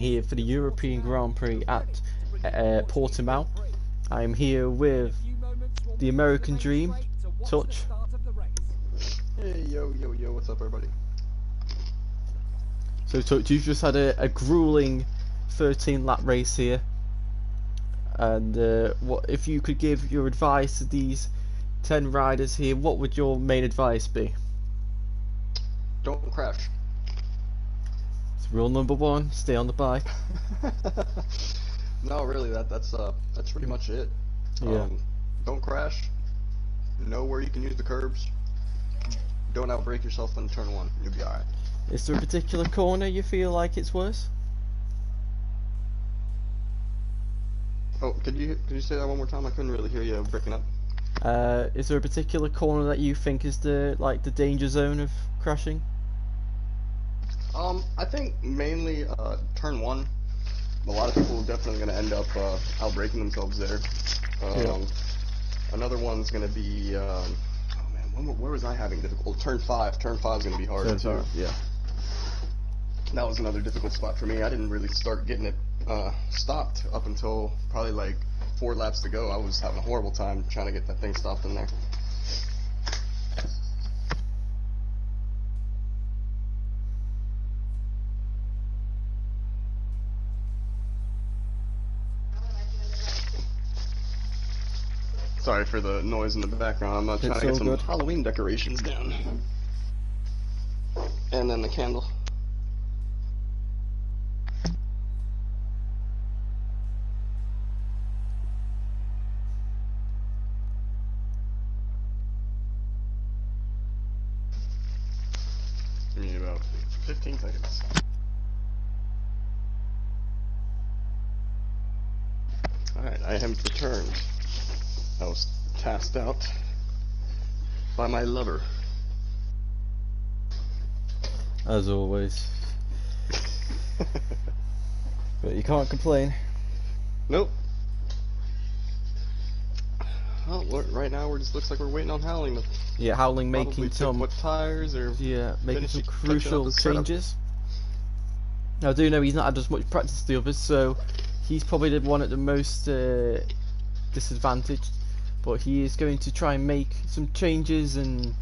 Here for the European Grand Prix at Portimao. I'm here with the American Dream, Touch. Hey, yo, what's up, everybody? So, Touch, you've just had a grueling 13-lap race here. And what if you could give your advice to these 10 riders here, what would your main advice be? Don't crash. It's rule number 1, stay on the bike. No, really, that's pretty much it. Yeah. Don't crash. Know where you can use the curbs. Don't outbrake yourself on turn 1. You'll be alright. Is there a particular corner you feel like it's worse? Oh, could you say that one more time? I couldn't really hear you breaking up. Is there a particular corner that you think is the danger zone of crashing? I think mainly turn 1. A lot of people are definitely going to end up outbraking themselves there. Yeah. Another one's going to be oh man, where was I having difficult? Turn 5. Turn 5 is going to be hard too. Yeah. That was another difficult spot for me. I didn't really start getting it stopped up until probably like 4 laps to go. I was having a horrible time trying to get that thing stopped in there. Sorry for the noise in the background. I'm trying to get some Halloween decorations down. And then the candle. Give me about 15 seconds. Alright, I am returned. I was tasked out by my lover. As always. But you can't complain. Nope. Well, right now it just looks like we're waiting on Howling to Howling making some tires or making some crucial changes. Now, I do know he's not had as much practice as the others, so he's probably the one at the most disadvantaged. But he is going to try and make some changes and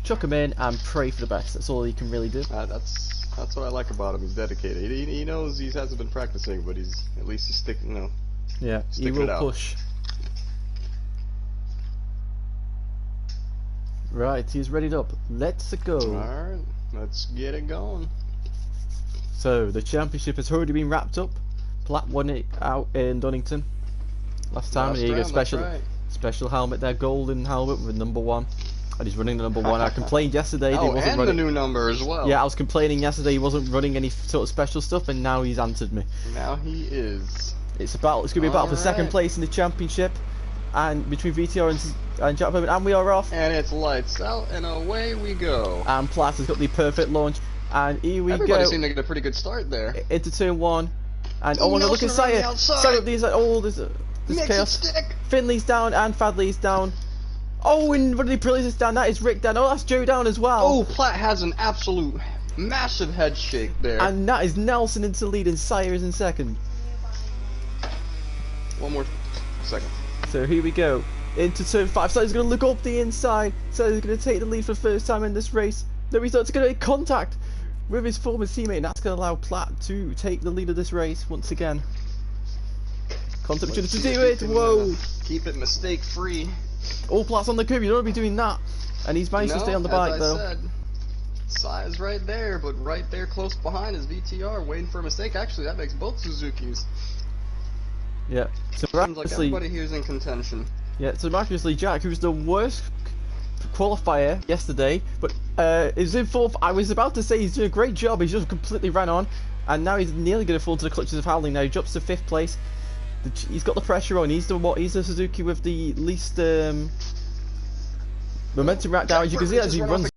chuck him in and pray for the best. That's all he can really do. That's what I like about him. He's dedicated. He knows he hasn't been practicing, but he's sticking. Yeah, he will push. Right, he's readied up. Let's go. Alright, let's get it going. So, the championship has already been wrapped up. Platt won it out in Donington last time. And here you go, special helmet there, golden helmet with number 1. And he's running the number 1. I complained yesterday that he wasn't running. The new number as well. Yeah, I was complaining yesterday he wasn't running any sort of special stuff, and now he's answered me. Now he is. It's going to be a battle for second place in the championship, and between VTR and Jack Bowman, and we are off. And it's lights out, and away we go. And Platt has got the perfect launch, and here we go. Everybody seemed to get a pretty good start there. Into turn 1, and oh, look at Sire. Sire, this chaos. Finley's down and Fadley's down. Oh, and Ruddy Prillis is down. That is Rick down. Oh, that's Joe down as well. Oh, Platt has an absolute massive head shake there. And that is Nelson into the lead, and Sire is in second. One more second. So here we go into turn 5. Sire's going to look up the inside. Sire's going to take the lead for the first time in this race. No, he's not going to make contact with his former teammate, and that's going to allow Platt to take the lead of this race once again. Contact to do it. Whoa! Keep it mistake free. All Platt's on the curb. You don't want to be doing that. And he's managed to stay on the bike though. As I said, Sai's right there, but right there close behind is VTR waiting for a mistake. Actually, that makes both Suzuki's. Yeah. So seems like everybody here is in contention. Yeah. So miraculously, Jack, who was the worst qualifier yesterday, but is in 4th. I was about to say he's doing a great job. He just completely ran on, and now he's nearly going to fall into the clutches of Howling. Now he drops to 5th place. He's got the pressure on. He's the Suzuki with the least momentum right now. As you can see, as he runs.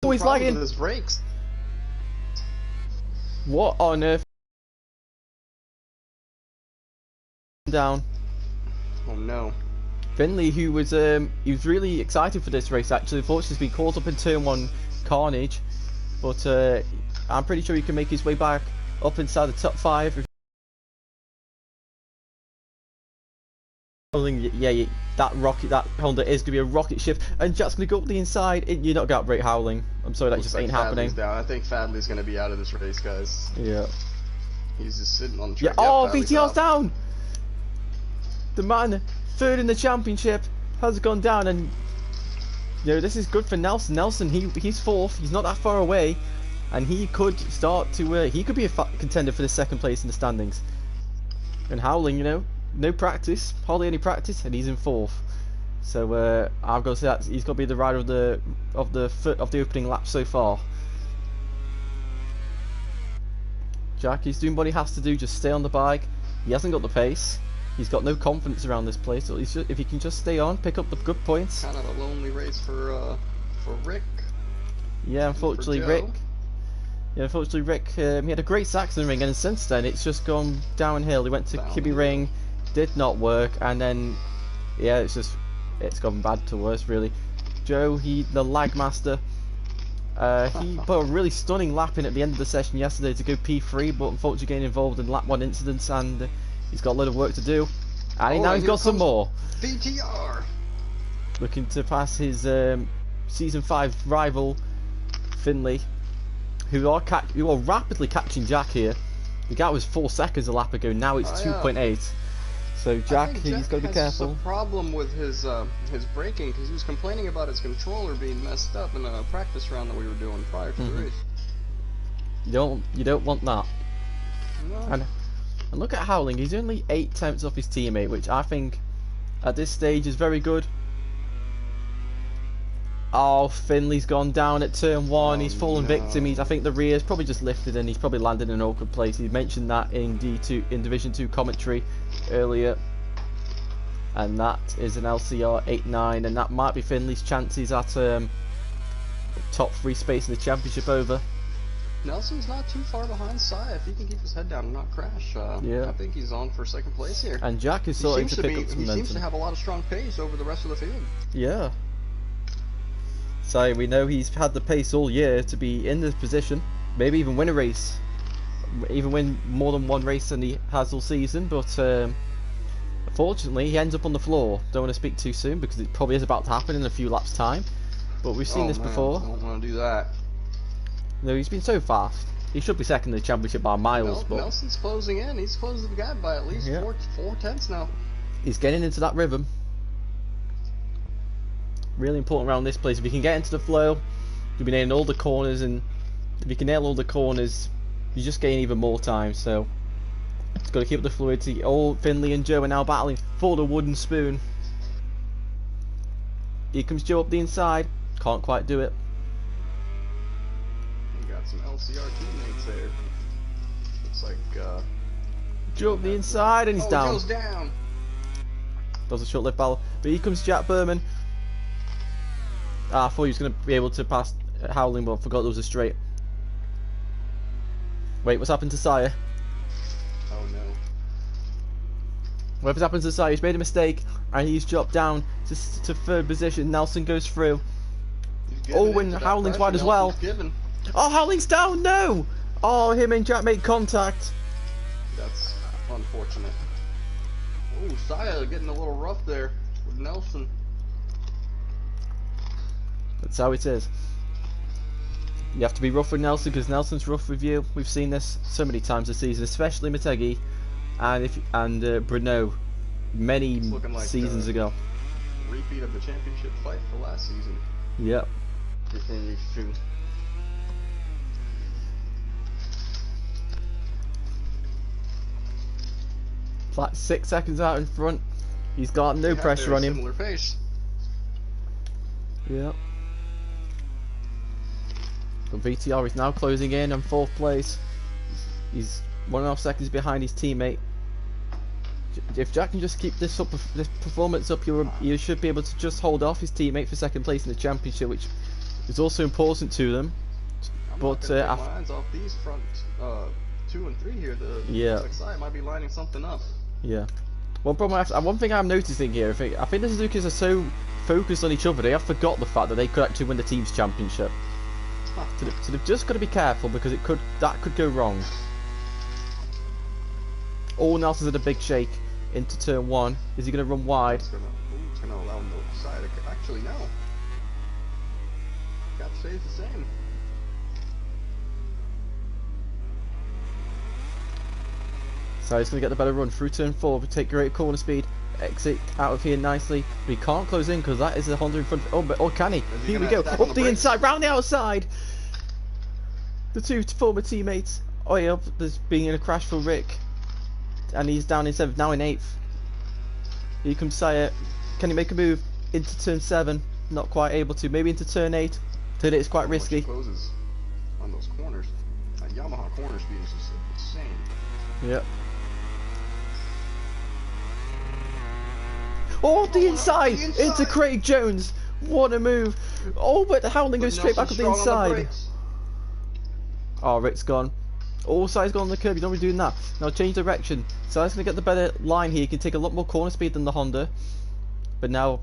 Oh, he's lagging. His brakes. What on earth? Down. Oh no. Finley, who was he was really excited for this race. Actually, unfortunately, he's been caught up in turn 1 carnage, but I'm pretty sure he can make his way back up inside the top 5. Yeah, that Honda is going to be a rocket ship, and Jack's going to go up the inside. You're not going to break Howling. I'm sorry, that just ain't happening. Down. I think Fadley's going to be out of this race, guys. Yeah. He's just sitting on the track. Yeah. Oh, VTR's down! The man, 3rd in the championship, has gone down, and this is good for Nelson. Nelson, he's 4th. He's not that far away, and he could start to. He could be a contender for the 2nd place in the standings. And Howling, no practice, hardly any practice, and he's in 4th. So I've got to say that he's got to be the rider of the opening lap so far. Jack, he's doing what he has to do. Just stay on the bike. He hasn't got the pace. He's got no confidence around this place. So if he can just stay on, pick up the good points. Kind of a lonely race for Rick. Yeah, unfortunately, Rick. Yeah, unfortunately, Rick. He had a great Saxon ring, and since then it's just gone downhill. He went to Kibby Ring. Did not work, and then yeah, it's gone bad to worse really. Joe, the lag master, he put a really stunning lap in at the end of the session yesterday to go P3, but unfortunately getting involved in lap 1 incidents, and he's got a lot of work to do, and now he's got some more. VTR looking to pass his season 5 rival Finley, who are rapidly catching Jack here. The gap was 4 seconds a lap ago, now it's 2.8. So Jack, he's got to be careful. Has a problem with his braking, because he was complaining about his controller being messed up in a practice round that we were doing prior to the race. You don't want that. No. And look at Howling. He's only 8 tenths off his teammate, which I think at this stage is very good. Oh, Finley's gone down at turn 1. He's fallen victim. I think the rear's probably just lifted, and he's probably landed in an awkward place. He mentioned that in Division 2 commentary earlier, and that is an LCR 8.9, and that might be Finley's chances at top 3 space in the championship over. Nelson's not too far behind Sai if he can keep his head down and not crash. Yeah. I think he's on for 2nd place here. And Jack is starting to pick up some momentum. He seems to have a lot of strong pace over the rest of the field. Yeah. So we know he's had the pace all year to be in this position, maybe even win a race, even win more than 1 race than he has all season, but unfortunately he ends up on the floor. Don't want to speak too soon because it probably is about to happen in a few laps time, but we've seen this before. I don't want to do that. No, he's been so fast. He should be 2nd in the championship by miles, but Nelson's closing in. He's closing the gap by at least 4 tenths now. He's getting into that rhythm. Really important around this place. If you can get into the flow, you'll be nailing all the corners, and if you can nail all the corners, you just gain even more time. So it's got to keep the fluidity. All Finley and Joe are now battling for the wooden spoon. Here comes Joe up the inside. Can't quite do it. We got some LCR teammates there. Looks like Joe up the inside, and he's down. Joe's down. Does a short-lived battle, but here comes Jack Berman. I thought he was going to be able to pass Howling, but I forgot there was a straight. Wait, what's happened to Sire? Oh no. Whatever's happened to Sire, he's made a mistake, and he's dropped down to 3rd position. Nelson goes through. Oh, and Howling's wide as well. Oh, Howling's down, no! Oh, him and Jack make contact. That's unfortunate. Oh, Saya getting a little rough there with Nelson. That's how it is. You have to be rough with Nelson because Nelson's rough with you. We've seen this so many times this season, especially Motegi and Bruno many seasons ago. Repeat of the championship fight for last season. Yep. Between these two. Like 6 seconds out in front. He's got no pressure on him. Similar pace. Yep. But VTR is now closing in on 4th place. He's 1.5 seconds behind his teammate. If Jack can just keep this performance up, you should be able to just hold off his teammate for 2nd place in the championship, which is also important to them. But lines off these front 2 and 3 here. Looks like might be lining something up. Yeah. One thing I'm noticing here, I think the Suzuki's are so focused on each other, they have forgot the fact that they could actually win the team's championship. So they've just got to be careful because that could go wrong. Oh, Nelson's had a big shake into turn 1. Is he going to run wide? It's going to allow him to side. Actually, no. Gap stays the same. So he's going to get the better run through turn 4, take great corner speed, exit out of here nicely. But he can't close in because that is a Honda in front of him. Oh, can he? Here we go. Up the inside, round the outside. The two former teammates. Oh yeah, there's been a crash for Rick. And he's down in 7th, now in 8th. Here comes Sire. Can he make a move into turn 7? Not quite able to. Maybe into turn 8. Turn 8 is quite risky. Closes on those corners. That Yamaha corner speed is just insane. Yep. Oh, the inside! Into Craig Jones! What a move! Oh, but the Howling goes straight back up the inside. Oh, Rick's gone. Oh, Si's gone on the curb, he's not really doing that. Now change direction. Si's going to get the better line here, he can take a lot more corner speed than the Honda. But now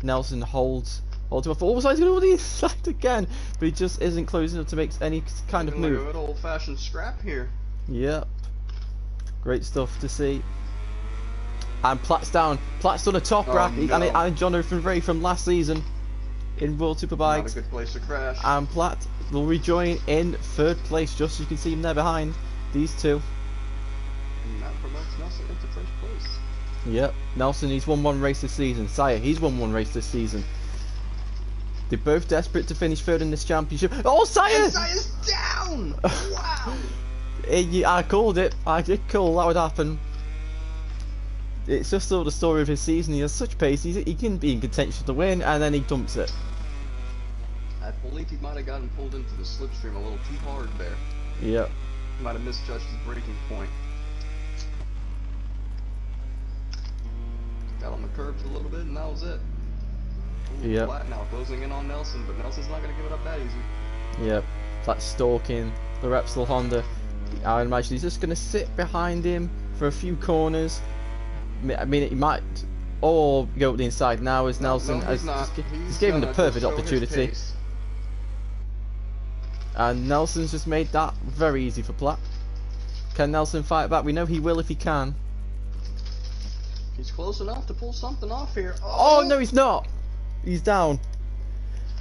Nelson holds him off. Oh, Si's going to go on the inside again. But he just isn't close enough to make any kind of move. Like a good old-fashioned scrap here. Yep. Great stuff to see. And Platt's down. Platt's done a top rack. No. And Jonathan Ray from last season in World Superbikes. Not a good place to crash. And Platt will rejoin in 3rd place, just as you can see him there behind these two. And that promotes Nelson into 1st place. Yep. Nelson, he's won 1 race this season. Sire, he's won 1 race this season. They're both desperate to finish 3rd in this championship. Oh, Sire! And Sire's down! Wow! I called it. I did call that would happen. It's just sort of the story of his season. He has such pace. He can be in contention to win, and then he dumps it. I believe he might have gotten pulled into the slipstream a little too hard there. Yep. He might have misjudged his braking point. Got on the curbs a little bit, and that was it. Yep. Flat now, closing in on Nelson, but Nelson's not going to give it up that easy. Yep. Flat stalking the Repsol Honda. I imagine he's just going to sit behind him for a few corners. I mean, he might, or go up the inside now as Nelson has just gave him the perfect opportunity. And Nelson's just made that very easy for Platt. Can Nelson fight back? We know he will if he can. He's close enough to pull something off here. Oh no, he's not. He's down.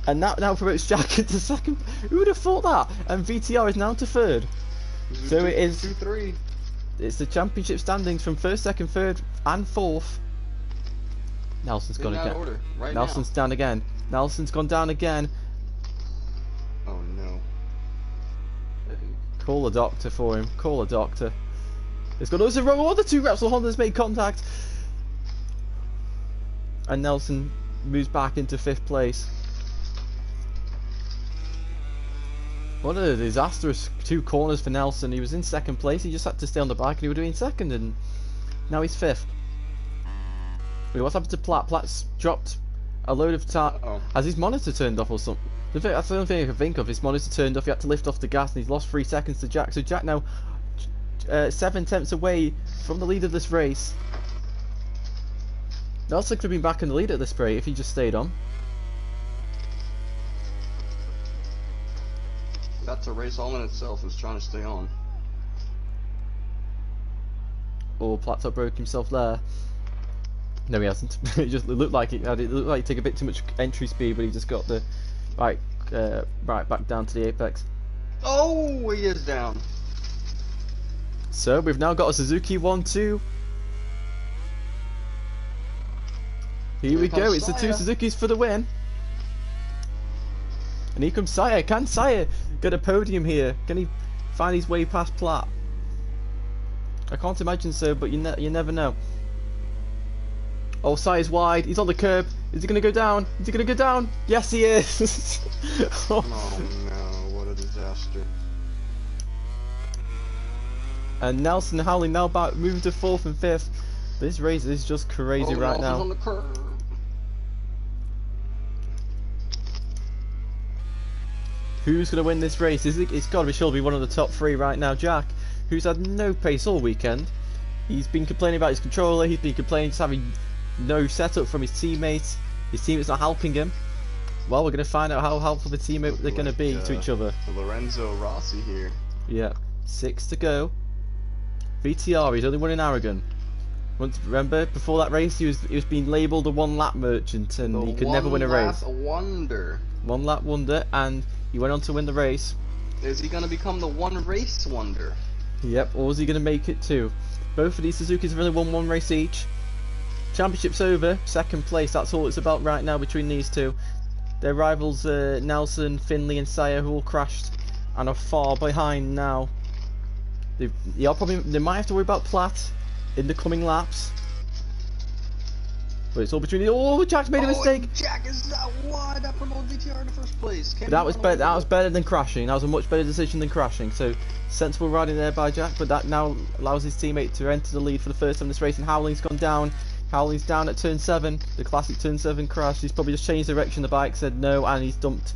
And that now promotes Jack into 2nd. Who would have thought that? And VTR is now to 3rd. So it is 2-3. It's the championship standings from 1st, 2nd, 3rd, and 4th. Nelson's gone again. Nelson's down again. Nelson's gone down again. Oh no. Call a doctor for him. Call a doctor. It's got also wrong. All the 2 Repsol Hondas made contact. And Nelson moves back into 5th place. One of the disastrous 2 corners for Nelson. He was in 2nd place, he just had to stay on the bike and he would have been 2nd, and now he's 5th. Wait, what's happened to Platt? Platt's dropped a load of time. Has his monitor turned off or something? That's the only thing I can think of. His monitor turned off, he had to lift off the gas and he's lost 3 seconds to Jack. So Jack now 7/10 away from the lead of this race. Nelson could have been back in the lead at this rate if he just stayed on. That's a race all in itself, is trying to stay on. Oh, Platt's broke himself there. No, he hasn't. It looked like it looked like he took a bit too much entry speed, but he just got the right back down to the apex. Oh, he is down. So we've now got a Suzuki 1-2. Here we go. It's the 2 Suzukis for the win. And here comes Sire. Can Sire get a podium here? Can he find his way past Platt? I can't imagine so, but you never know. Oh, Sire's wide. He's on the curb. Is he going to go down? Is he going to go down? Yes, he is. Oh no, what a disaster. And Nelson Howling now back, moving to 4th and 5th. This race is just crazy right now. On the curb. Who's going to win this race? It's got to be sure to be one of the top 3 right now. Jack, who's had no pace all weekend. He's been complaining about his controller. He's been complaining just having no setup from his teammates. His teammates not helping him. well, we're going to find out how helpful the team they're going to be to each other. Lorenzo Rossi here. Yeah, 6 to go. VTR, he's only running Aragon. Remember, before that race, he was being labelled a one-lap merchant, and he could never win a race. Wonder. One-lap wonder, and he went on to win the race. Is he going to become the one-race wonder? Yep, or is he going to make it too? Both of these Suzukis have only won one race each. Championship's over, 2nd place, that's all it's about right now between these two. Their rivals, Nelson, Finley and Sayer, who all crashed and are far behind now. They might have to worry about Platt in the coming laps. But it's all between the... Oh, Jack's made a mistake! Jack is that wide! That promoted VTR in the first place. That was better than crashing. That was a much better decision than crashing. So, sensible riding there by Jack, but that now allows his teammate to enter the lead for the first time in this race, and Howling's gone down. Howling's down at turn 7, the classic turn 7 crash. He's probably just changed direction, the bike said no, and he's dumped.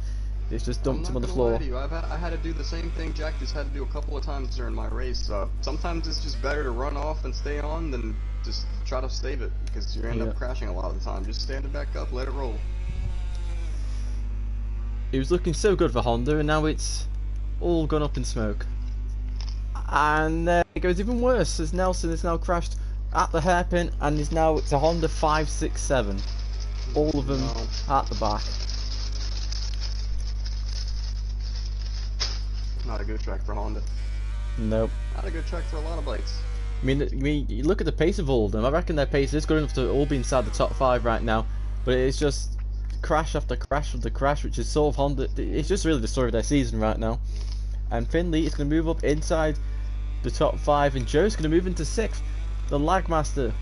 It's just dumped him on the floor. I had to do the same thing Jack just had to do a couple of times during my race. Sometimes it's just better to run off and stay on than just try to save it, because you end up crashing a lot of the time. Just stand it back up, let it roll. It was looking so good for Honda, and now it's all gone up in smoke. And it goes even worse, as Nelson has now crashed at the hairpin, and it's a Honda 5, 6, 7. All of them at the back. Not a good track for Honda. Nope. Not a good track for a lot of bikes. I mean, you look at the pace of all of them. I reckon their pace is good enough to all be inside the top 5 right now. But it's just crash after crash after crash, which is sort of Honda. It's just really the story of their season right now. And Finley is going to move up inside the top 5, and Joe's going to move into 6th. The Lagmaster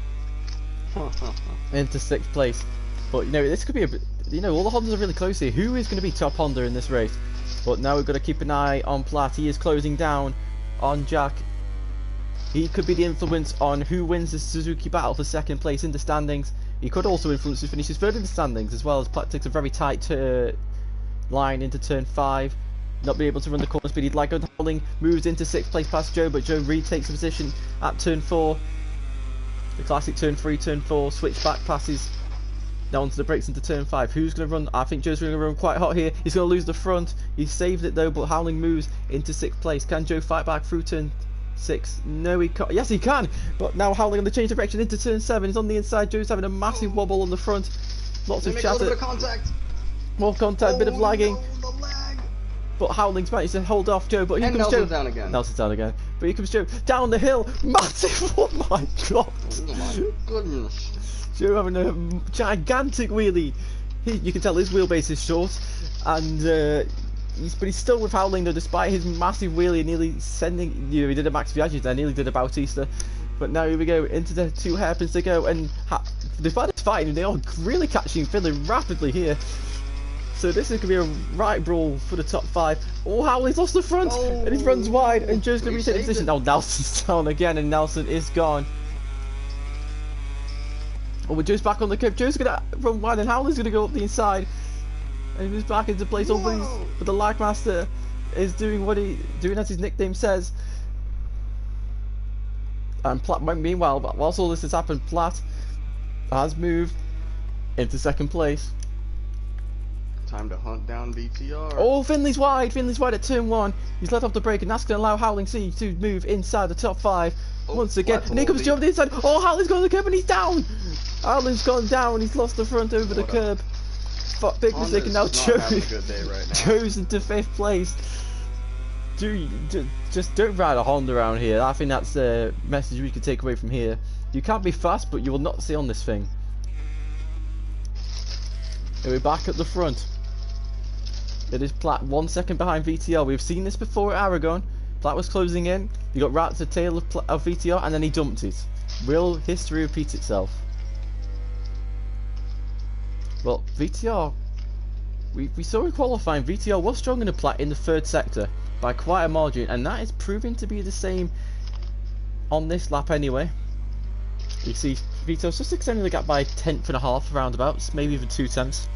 into 6th place. But this could be all the Hondas are really close here. Who is going to be top Honda in this race? But now we've got to keep an eye on Platt. He is closing down on Jack. He could be the influence on who wins the Suzuki battle for 2nd place in the standings. He could also influence who finishes 3rd in the standings, as well as Platt takes a very tight line into turn 5. Not be able to run the corner speed he'd like. Howling moves into 6th place past Joe, but Joe retakes a position at turn 4. The classic turn 3, turn 4, switch back passes now onto the brakes into turn 5. Who's going to run? I think Joe's going to run quite hot here. He's going to lose the front. He saved it though, but Howling moves into 6th place. Can Joe fight back through turn 6? No, he can't. Yes, he can. But now Howling on the change direction into turn 7. He's on the inside. Joe's having a massive wobble on the front. Lots of chatter. A bit of contact. More contact, a bit of lagging. No, the lag. But Howling's managed to hold off Joe. But here comes Joe. Down again. Nelson's down again. But here comes Joe down the hill. Massive. Oh my god. Oh my goodness. Joe having a gigantic wheelie. You can tell his wheelbase is short, and he's still with Howling though, despite his massive wheelie, nearly sending. He did a Max Biaggi there, nearly did a Bautista. But now here we go into the 2 hairpins to go, and despite this fighting, they are really catching Finley rapidly here. So this is going to be a right brawl for the top 5. Oh, Howling's lost the front, and he runs wide, and Joe's going to retake the position. Now Nelson's down again, and Nelson is gone. Oh, but Joe's back on the curb. Joe's going to run wide, and Howling's going to go up the inside. And he moves back into place. But the Lagmaster is doing what doing as his nickname says. And Platt, meanwhile, whilst all this has happened, Platt has moved into 2nd place. Time to hunt down VTR. Oh, Finley's wide at turn 1. He's let off the brake, and that's going to allow Howling C to move inside the top 5 once again. And here comes Joe on the inside. Oh, Howling's gone on the curb, and he's down. Howling's gone down. He's lost the front over the curb. Big mistake, and now Joe's into 5th place. Just don't ride a Honda around here. I think that's the message we can take away from here. You can't be fast, but you will not stay on this thing. And we're back at the front. It is Platt 1 second behind VTR. We've seen this before at Aragon. Platt was closing in. He got right to the tail of VTR, and then he dumped it. Real history repeats itself. Well, VTR, we saw in qualifying, VTR was stronger than Platt in the 3rd sector by quite a margin, and that is proving to be the same on this lap anyway. You see VTR's just extending the gap by 1/10.5 roundabouts, maybe even 2/10.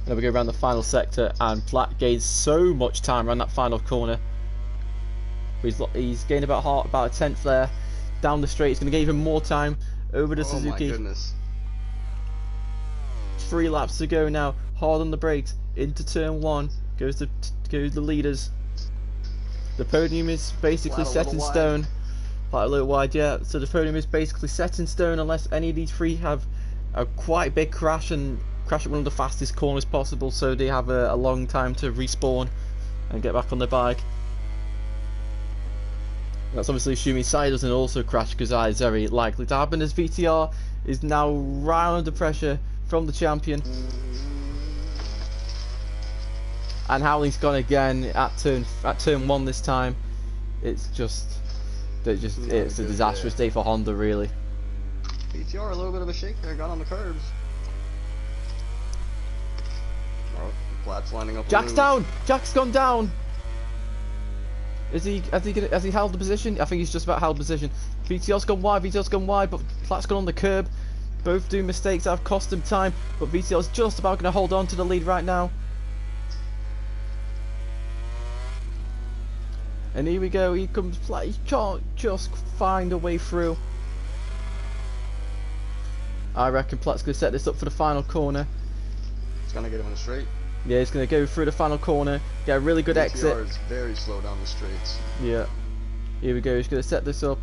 Then we go around the final sector, and Platt gains so much time around that final corner. He's gained about a 1/10 there down the straight. He's going to get even more time over to Suzuki. Oh my goodness. 3 laps to go now. Hard on the brakes. Into turn 1. Goes the leaders. The podium is basically set in stone. Quite a little wide, yeah. So the podium is basically set in stone unless any of these 3 have a quite big crash and crash at one of the fastest corners possible, so they have a long time to respawn and get back on their bike. That's obviously assuming Sai doesn't also crash, because that is very likely to happen, as VTR is now right under pressure from the champion. And Howling's gone again at turn 1 this time. It's it's a disastrous day for Honda, really. VTR a little bit of a shake there, got on the curbs. Oh, Platt's lining up. Jack's down. Jack's gone down. Has he held the position? I think he's just about held position. VTR's gone wide, but Platt's gone on the curb. Both doing mistakes that have cost him time, but VTR's just about going to hold on to the lead right now. And here we go, he comes Platt, he can't just find a way through. I reckon Platt's going to set this up for the final corner. He's going to get him on the straight. Yeah, he's going to go through the final corner, get a really good exit. VTR is very slow down the straights. Yeah. Here we go, he's going to set this up.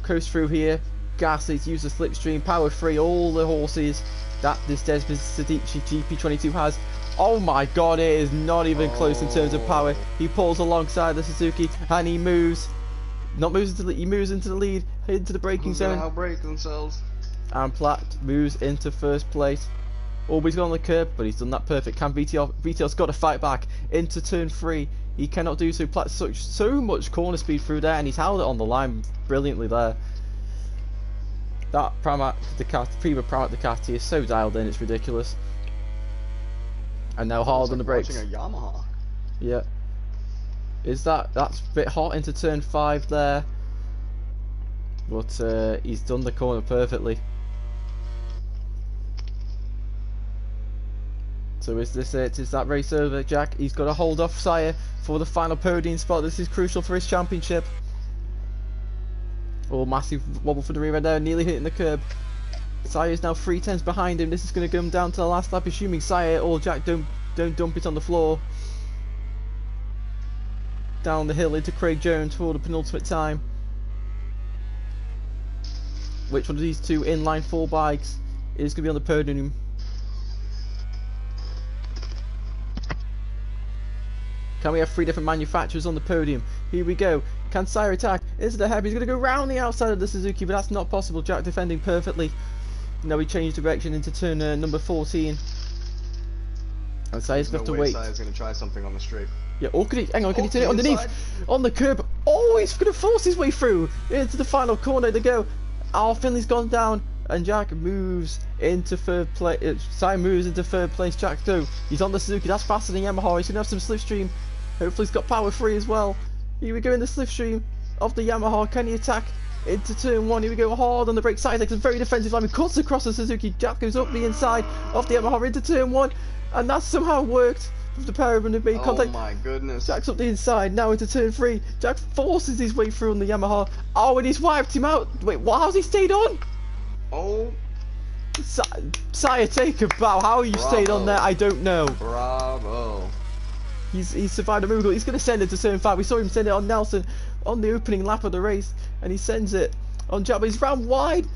Coast through here. Gaslies, use the slipstream, power free, all the horses that this Desmond Sadici GP22 has. Oh my god, it is not even close in terms of power. He pulls alongside the Suzuki and he moves. He moves into the lead, into the braking zone. Who's gonna outbrake themselves? And Platt moves into first place. Always gone on the curb, but he's done that perfect. Can VTR's got to fight back into turn 3. He cannot do so. Platt's so much corner speed through there, and he's held it on the line brilliantly there. That Prima Ducati is so dialed in, it's ridiculous. And now hard on the brakes. Watching a Yamaha. Yeah. That's a bit hot into turn 5 there. But he's done the corner perfectly. So is this it? Is that race over, Jack? He's got to hold off Sire for the final podium spot. This is crucial for his championship. Oh, massive wobble for the rear end there, nearly hitting the curb. Sire is now 3/10 behind him. This is going to come down to the last lap, assuming Sire or Jack don't dump it on the floor. Down the hill into Craig Jones for the penultimate time. Which one of these 2 inline 4 bikes is going to be on the podium? Can we have 3 different manufacturers on the podium? Here we go. Can Sire attack? Into the heavy. He's going to go round the outside of the Suzuki, but that's not possible. Jack defending perfectly. Now he changed direction into turn number 14. And Sire's going to have to wait. Sire's going to try something on the straight. Yeah, or can he, hang on, can he turn it underneath? On the curb. Oh, he's going to force his way through into the final corner to go. Oh, Finley's gone down. And Jack moves into third place. Sire moves into third place. Jack too. He's on the Suzuki. That's faster than Yamaha. He's going to have some slipstream. Hopefully he's got power free as well. Here we go in the slipstream of the Yamaha. Can he attack into turn 1? Here we go hard on the brake. Sire takes a very defensive line. He cuts across the Suzuki. Jack goes up the inside of the Yamaha into turn 1. And that somehow worked. The pair of them have made contact. Oh my goodness. Jack's up the inside. Now into turn 3. Jack forces his way through on the Yamaha. Oh, and he's wiped him out. Wait, what? How's he stayed on? Oh. Sire, take a bow. How you stayed on there, I don't know. Bravo. He's survived a miracle. He's going to send it to turn 5. We saw him send it on Nelson on the opening lap of the race, and he sends it on Jack, but he's round wide.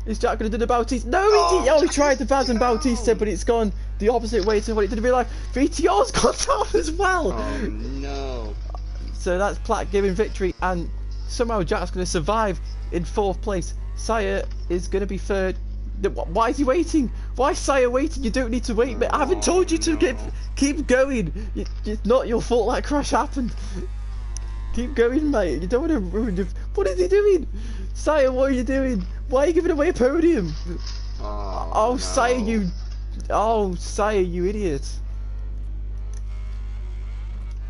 Is Jack going to do the Bautista? No, he tried to Baz and Bautista, but it's gone the opposite way to what it did in real life. VTR's gone down as well. Oh no. So that's Platt giving victory, and somehow Jack's going to survive in 4th place. Sire is going to be 3rd. Why is he waiting? Why is Sire waiting? You don't need to wait, mate. I haven't told you to keep going. It's not your fault that crash happened. Keep going, mate. You don't want to ruin your... What is he doing? Sire, what are you doing? Why are you giving away a podium? Oh no. Sire, you... Oh, Sire, you idiot.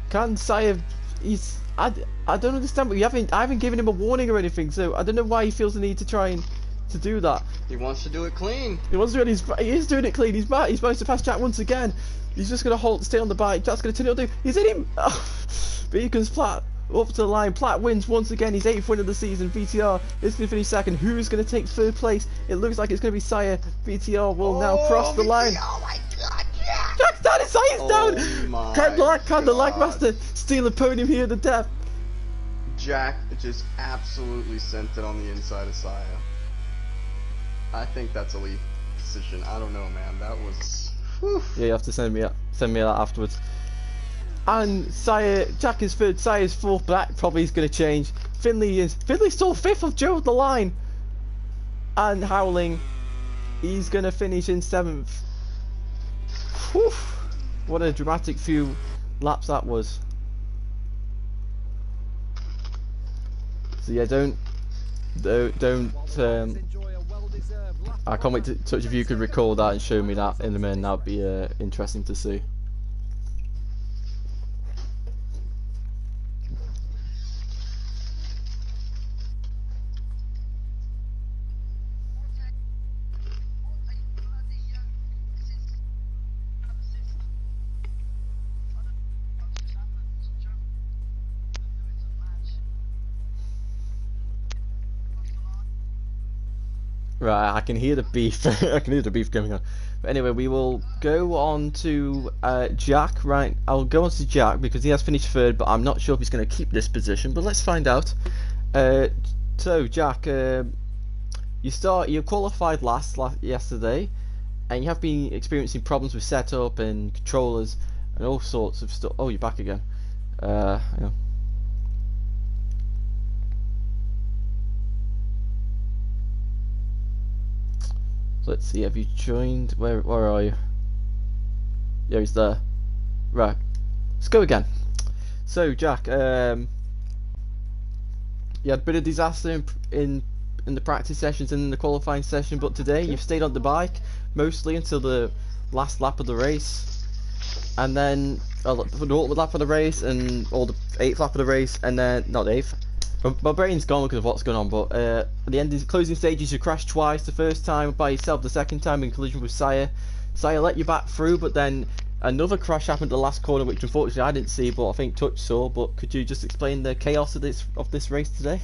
Can Sire... He's... I don't understand, but I haven't given him a warning or anything, so I don't know why he feels the need to try and... to do that. He wants to do it clean. He wants to do it. He is doing it clean. He's managed to pass Jack once again. He's just going to stay on the bike. Jack's going to turn it on. He's in him. But here comes Platt up to the line. Platt wins once again. His 8th win of the season. VTR is going to finish 2nd. Who's going to take 3rd place? It looks like it's going to be Sire. VTR will now cross the line. Oh my Jack's down, his side's down! Can the lag master steal a podium here to death? Jack just absolutely sent it on the inside of Saya. I think that's a lead position. I don't know, man. That was... Whew. Yeah, you have to send me that afterwards. And Jack is third, Saya's fourth, but that probably is going to change. Finley's still fifth of Joe at the line. And Howling, he's going to finish in seventh. Whew. What a dramatic few laps that was. So yeah, don't. I can't wait to touch if you could record that and show me that in a minute. That'd be interesting to see. Right, I can hear the beef. I can hear the beef going on. But anyway, we will go on to Jack. Right, I'll go on to Jack because he has finished third, but I'm not sure if he's going to keep this position. But let's find out. So Jack, you qualified last yesterday, and you have been experiencing problems with setup and controllers and all sorts of stuff. Oh, you're back again. Yeah. Let's see, have you joined? Where are you? Yeah, he's there. Right, let's go again. So Jack, you had a bit of disaster in the practice sessions and in the qualifying session, but today you've stayed on the bike mostly until the last lap of the race, and then the lap of the race and or the 8th lap of the race, and then not the 8th. My brain's gone because of what's going on, but at the end of the closing stages you crashed twice, the first time by yourself, the second time in collision with Saya. Saya let you back through, but then another crash happened at the last corner, which unfortunately I didn't see, but I think Touch saw. But could you just explain the chaos of this race today?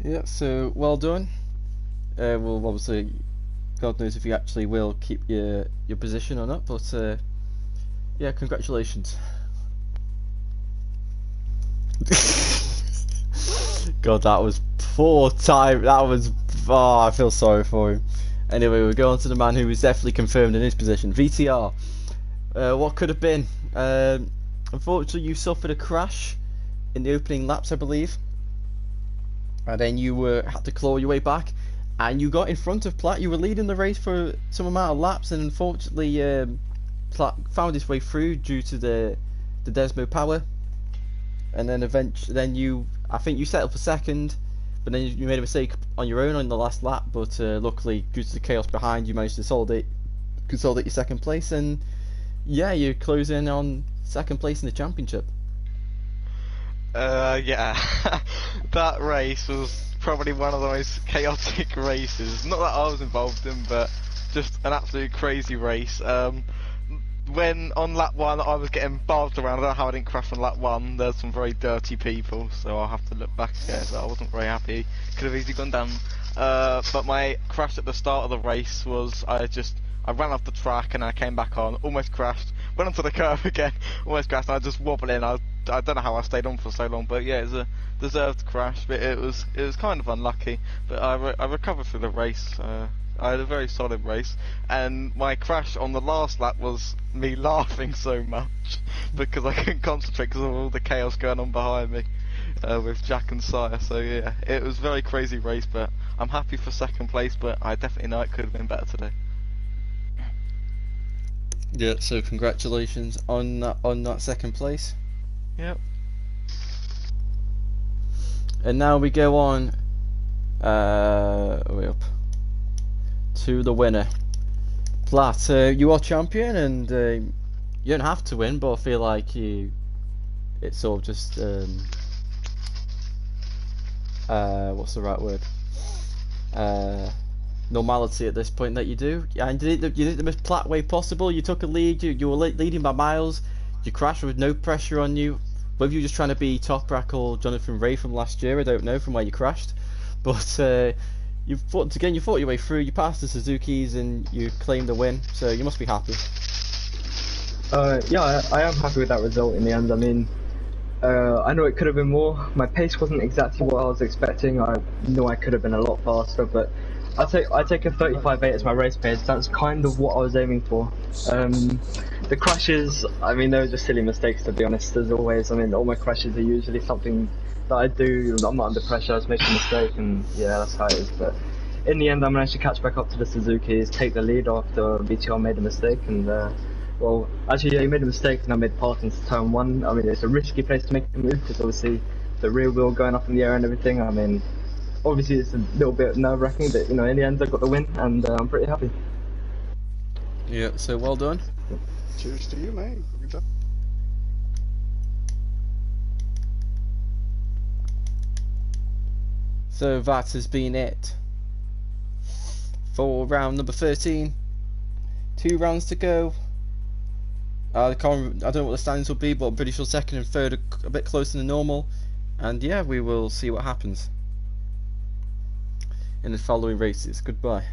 Yeah, so well done. Well, obviously, God knows if you actually will keep your position or not, but yeah, congratulations. God, that was poor time. That was, oh, I feel sorry for him. Anyway, we go on to the man who was definitely confirmed in his position, VTR. What could have been? Unfortunately, you suffered a crash in the opening laps, I believe. And then you had to claw your way back, and you got in front of Platt. You were leading the race for some amount of laps, and unfortunately Platt found his way through due to the Desmo power. And then eventually, I think you settled for second, but then you made a mistake on your own on the last lap. But luckily, due to the chaos behind, you managed to consolidate your second place, and yeah, you close in on second place in the championship. Yeah, that race was probably one of the most chaotic races. Not that I was involved in, but just an absolute crazy race. when on lap 1 I was getting barbed around. I don't know how I didn't crash on lap 1. There's some very dirty people, so I'll have to look back again. So I wasn't very happy. Could have easily gone down. But my crash at the start of the race was I ran off the track and I came back on, almost crashed, went onto the curve again, almost crashed, and I just wobbled in. I don't know how I stayed on for so long, but yeah, it was a deserved crash, but it was kind of unlucky. But I recovered through the race. I had a very solid race, and my crash on the last lap was me laughing so much because I couldn't concentrate because of all the chaos going on behind me with Jack and Sire. So yeah, it was a very crazy race, but I'm happy for second place, but I definitely know it could have been better today. Yeah, so congratulations on that second place. Yep. And now we go on way up to the winner. Platt, you are champion, and you don't have to win, but I feel like it's sort of just what's the right word? Normality at this point that you do. And you did it the most Platt way possible. You took a lead. You were leading by miles. You crashed with no pressure on you. Whether you're just trying to be Toprak or Jonathan Ray from last year, I don't know from where you crashed. But you fought your way through. You passed the Suzukis and you claimed the win. So you must be happy. Yeah, I am happy with that result in the end. I mean, I know it could have been more. My pace wasn't exactly what I was expecting. I know I could have been a lot faster, but I take a 35.8 as my race pace. That's kind of what I was aiming for. The crashes, I mean, those are silly mistakes, to be honest, as always. I mean, all my crashes are usually something that I do. I'm not under pressure, I was making a mistake, and yeah, that's how it is. But in the end, I managed to catch back up to the Suzuki's, take the lead after VTR made a mistake, and well, actually, yeah, he made a mistake and I made pass into turn 1. I mean, it's a risky place to make a move because obviously the rear wheel going up in the air and everything. I mean, obviously it's a little bit nerve-wracking, but you know, in the end I got the win, and I'm pretty happy. Yeah, so well done. Cheers to you, man. Good job. So that has been it for round number 13. 2 rounds to go. I don't know what the standings will be, but I'm pretty sure second and third are a bit closer than normal. And yeah, we will see what happens in the following races. Goodbye.